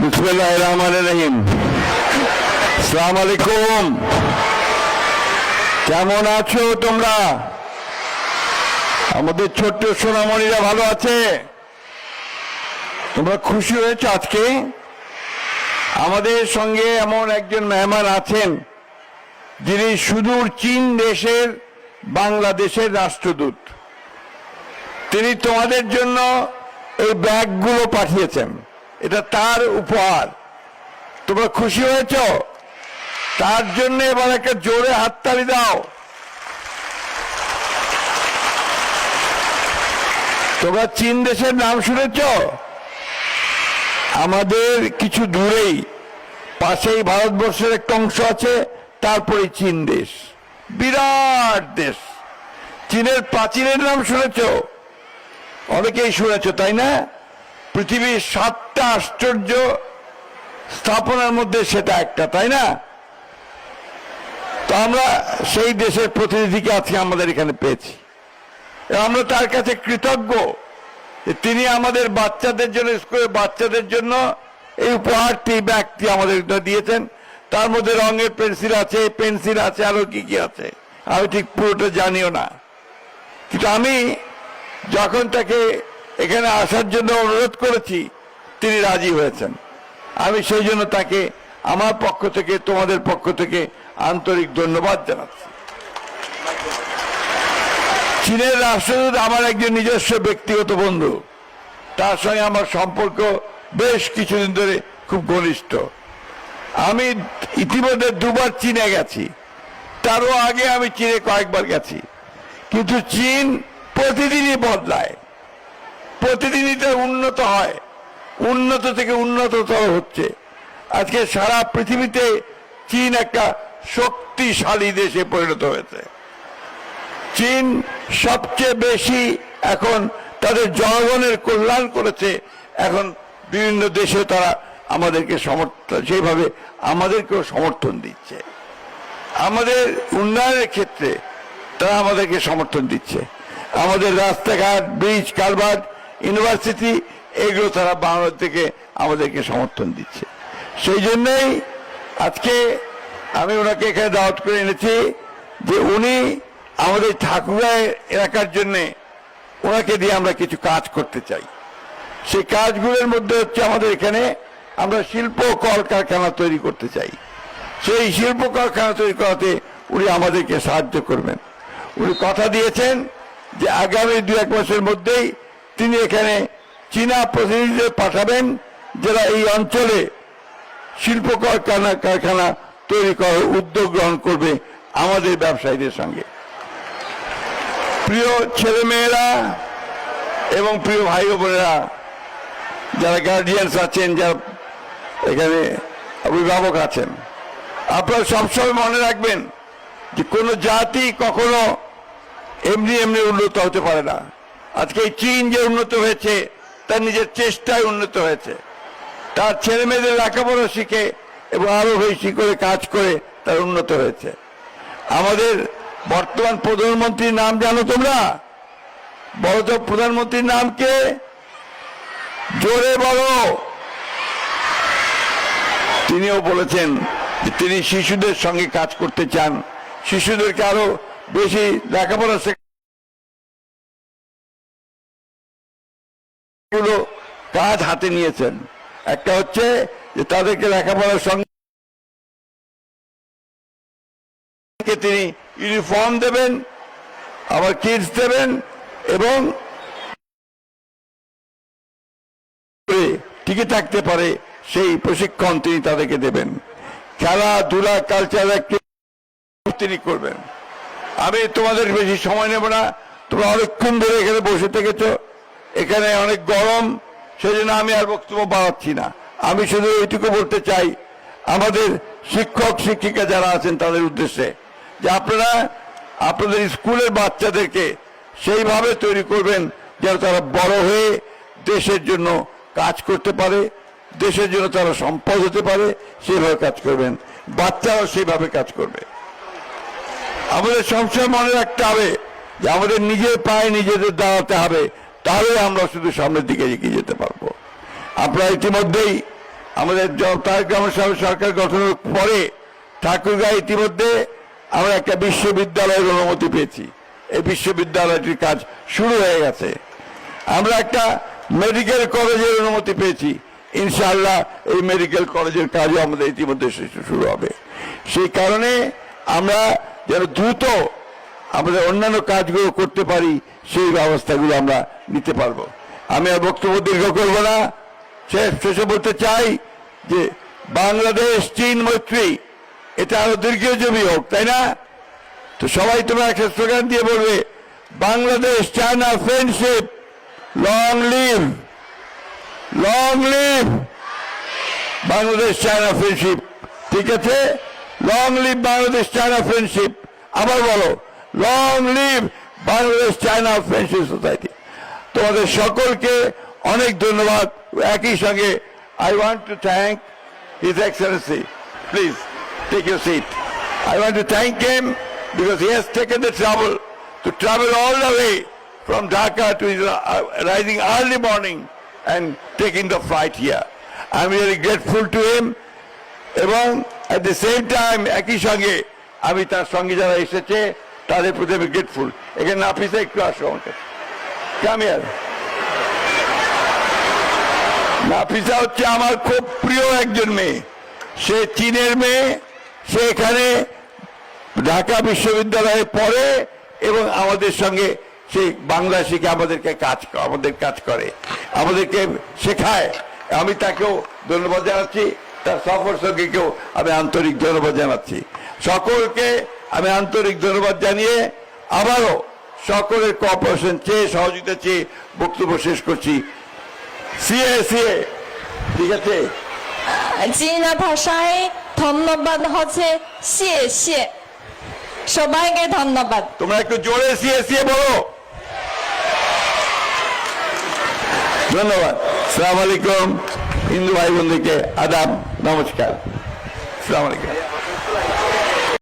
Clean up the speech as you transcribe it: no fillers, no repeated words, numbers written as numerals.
বিসমিল্লাহির রহমানির রহিম। আসসালামু আলাইকুম। কেমন আছো তোমরা? আমাদের ছোট্ট সোনামণিরা ভালো আছে? তোমরা খুশি হয়েছো আজকে? আমাদের সঙ্গে এমন একজন মেহমান আছেন যিনি সুদূর চীন দেশের বাংলাদেশের রাষ্ট্রদূত। তিনি তোমাদের জন্য এই ব্যাগগুলো পাঠিয়েছেন, এটা তার উপহার। তোমরা খুশি হয়েছ? তার জন্য এবার একটা জোরে হাততালি দাও। তোমরা চীন দেশের নাম শুনেছ? আমাদের কিছু দূরেই পাশেই ভারতবর্ষের একটা অংশ আছে, তারপরে চীন দেশ, বিরাট দেশ। চীনের প্রাচীরের নাম শুনেছ? অনেকেই শুনেছ, তাই না? পৃথিবীর 7টা আশ্চর্য স্থাপনার মধ্যে সেটা একটা, তাই না? তো আমরা সেই দেশের প্রতিনিধিকে আজকে আমাদের এখানে পেয়েছি। আমরা তার কাছে কৃতজ্ঞ যে তিনি আমাদের বাচ্চাদের জন্য, স্কুলের বাচ্চাদের জন্য এই উপহারটি, ব্যাগটি আমাদের দিয়েছেন। তার মধ্যে রঙের পেন্সিল আছে, পেন্সিল আছে, আরো কি কি আছে আমি ঠিক পুরোটা জানিও না। কিন্তু আমি যখন তাকে এখানে আসার জন্য অনুরোধ করেছি, তিনি রাজি হয়েছেন। আমি সেই জন্য তাকে আমার পক্ষ থেকে, তোমাদের পক্ষ থেকে আন্তরিক ধন্যবাদ জানাচ্ছি। চীনের রাষ্ট্রদূত আমার একজন নিজস্ব ব্যক্তিগত বন্ধু। তার সঙ্গে আমার সম্পর্ক বেশ কিছুদিন ধরে খুব ঘনিষ্ঠ। আমি ইতিমধ্যে 2বার চীনে গেছি, তারও আগে আমি চীনে কয়েকবার গেছি। কিন্তু চীন প্রতিদিনই বদলায়, প্রতিদিনই তো উন্নত হয়, উন্নত থেকে উন্নততর হচ্ছে। আজকে সারা পৃথিবীতে চীন একটা শক্তিশালী দেশে পরিণত হয়েছে। চীন সবচেয়ে বেশি এখন তাদের জনগণের কল্যাণ করেছে। এখন বিভিন্ন দেশে তারা আমাদেরকে সমর্থন, সেইভাবে আমাদেরকেও সমর্থন দিচ্ছে। আমাদের উন্নয়নের ক্ষেত্রে তারা আমাদেরকে সমর্থন দিচ্ছে। আমাদের রাস্তাঘাট, ব্রিজ, কালভার্ট, ইউনিভার্সিটি, এগুলো তারা বাংলাদেশ থেকে আমাদেরকে সমর্থন দিচ্ছে। সেই জন্যই আজকে আমি ওনাকে এখানে দাওয়াত করে এনেছি যে উনি আমাদের ঠাকুরা এলাকার জন্য ওনাকে দিয়ে আমরা কিছু কাজ করতে চাই। সেই কাজগুলোর মধ্যে হচ্ছে আমাদের এখানে আমরা শিল্প কলকারখানা তৈরি করতে চাই। সেই শিল্প কলকারখানা তৈরি করাতে উনি আমাদেরকে সাহায্য করবেন। উনি কথা দিয়েছেন যে আগামী 2-1 মাসের মধ্যেই তিনি এখানে চীনা প্রতিনিধিদের পাঠাবেন, যারা এই অঞ্চলে শিল্প কারখানা তৈরি করার উদ্যোগ গ্রহণ করবে আমাদের ব্যবসায়ীদের সঙ্গে। প্রিয় ছেলেমেয়েরা এবং প্রিয় ভাই বোনেরা, যারা গার্ডিয়ানস আছেন, যারা এখানে অভিভাবক আছেন, আপনারা সবসময় মনে রাখবেন যে কোনো জাতি কখনো এমনি এমনি উন্নত হতে পারে না। আজকে এই চীন যে উন্নত হয়েছে, তার নিজের চেষ্টায় উন্নত হয়েছে। তার ছেলে মেয়েদের লেখাপড়া শিখে এবং আরো বেশি করে কাজ করে তার উন্নত হয়েছে। আমাদের বর্তমান প্রধানমন্ত্রীর নাম জানো তোমরা? বলো তো, প্রধানমন্ত্রীর নাম কে? জোরে বলো। তিনিও বলেছেন যে তিনি শিশুদের সঙ্গে কাজ করতে চান, শিশুদেরকে আরো বেশি লেখাপড়া শেখাগুলো কাজ হাতে নিয়েছেন। একটা হচ্ছে যে তাদেরকে লেখাপড়ার সঙ্গে তিনি ইউনিফর্ম দেবেন, আবার কিটস দেবেন, এবং টিকে থাকতে পারে সেই প্রশিক্ষণ তিনি তাদেরকে দেবেন। খেলাধুলা, কালচারাল তিনি করবেন। আমি তোমাদের বেশি সময় নেব না, তোমরা অনেকক্ষণ ধরে এখানে বসে থেকেছ, এখানে অনেক গরম, সেই জন্য আমি আর বক্তব্য বাড়াচ্ছি না। আমি শুধু এইটুকু বলতে চাই আমাদের শিক্ষক শিক্ষিকা যারা আছেন তাদের উদ্দেশ্যে, যে আপনারা আপনাদের স্কুলের বাচ্চাদেরকে সেইভাবে তৈরি করবেন যেন তারা বড় হয়ে দেশের জন্য কাজ করতে পারে, দেশের জন্য তারা সম্পদ হতে পারে, সেইভাবে কাজ করবেন। বাচ্চারাও সেইভাবে কাজ করবে। আমাদের সবসময় মনে রাখতে হবে যে আমাদের নিজের পায়ে নিজেদের দাঁড়াতে হবে, তাহলে আমরা শুধু সামনের দিকে এগিয়ে যেতে পারবো। আপনারা ইতিমধ্যেই আমাদের তারেক রহমান সাহেব সরকার গঠনের পরে ঠাকুরগাঁও ইতিমধ্যে আমরা একটা বিশ্ববিদ্যালয়ের অনুমতি পেয়েছি। এই বিশ্ববিদ্যালয়টির কাজ শুরু হয়ে গেছে। আমরা একটা মেডিকেল কলেজের অনুমতি পেয়েছি। ইনশাআল্লাহ এই মেডিকেল কলেজের কাজও আমাদের ইতিমধ্যে শুরু হবে। সেই কারণে আমরা যেন দ্রুত আমাদের অন্যান্য কাজগুলো করতে পারি, সেই ব্যবস্থাগুলো আমরা নিতে পারবো। আমি আর বক্তব্য দীর্ঘ করব না, শেষে বলতে চাই যে বাংলাদেশ চীন মৈত্রী এটা আরো দীর্ঘজীবী হোক, তাই না? তো সবাই তোমরা একটা স্লোগান দিয়ে বলবে, Bangladesh China friendship long live, long live Bangladesh China friendship. ঠিক আছে, long live Bangladesh China friendship. আবার বলো, long live Bangladesh China friendship society. তোমাদের সকলকে অনেক ধন্যবাদ। একই সঙ্গে I want to thank His Excellency. Please take your seat. I want to thank him because he has taken the trouble to travel all the way from Dhaka to rising early morning and taking the flight here. I'm really grateful to him. এবং at the same time একই সঙ্গে আমি তার সঙ্গে যারা এসেছে তাদের প্রতি আমি গ্রেটফুল। এখানে নাফিসা একটু আসো আমার কাছে। Come here. নাফিসা হচ্ছে আমার খুব প্রিয় একজন মেয়ে। সে চীনের মেয়ে, সে এখানে ঢাকা বিশ্ববিদ্যালয়ে পড়ে এবং আমাদের সঙ্গে সে বাংলা শিখে আমাদের কাজ করে, আমাদেরকে শেখায়। আমি তাকেও ধন্যবাদ জানাচ্ছি, তার সফর সঙ্গীকেও আমি আন্তরিক ধন্যবাদ জানাচ্ছি। সকলকে আমি আন্তরিক ধন্যবাদ জানিয়ে আবারও সকলের কোঅপারেশন চেয়ে, সহযোগিতা চেয়ে বক্তব্য শেষ করছি। সিএ সিএ, ঠিক আছে? চীনা ভাষায় ধন্যবাদ হচ্ছে সিএ। সবাইকে ধন্যবাদ। তোমরা একটু জোরে সিএ সিএ বলো। ধন্যবাদ। আসসালামু আলাইকুম। হিন্দু ভাই বোনদেরকে আদাব, নমস্কার। আসসালামু আলাইকুম।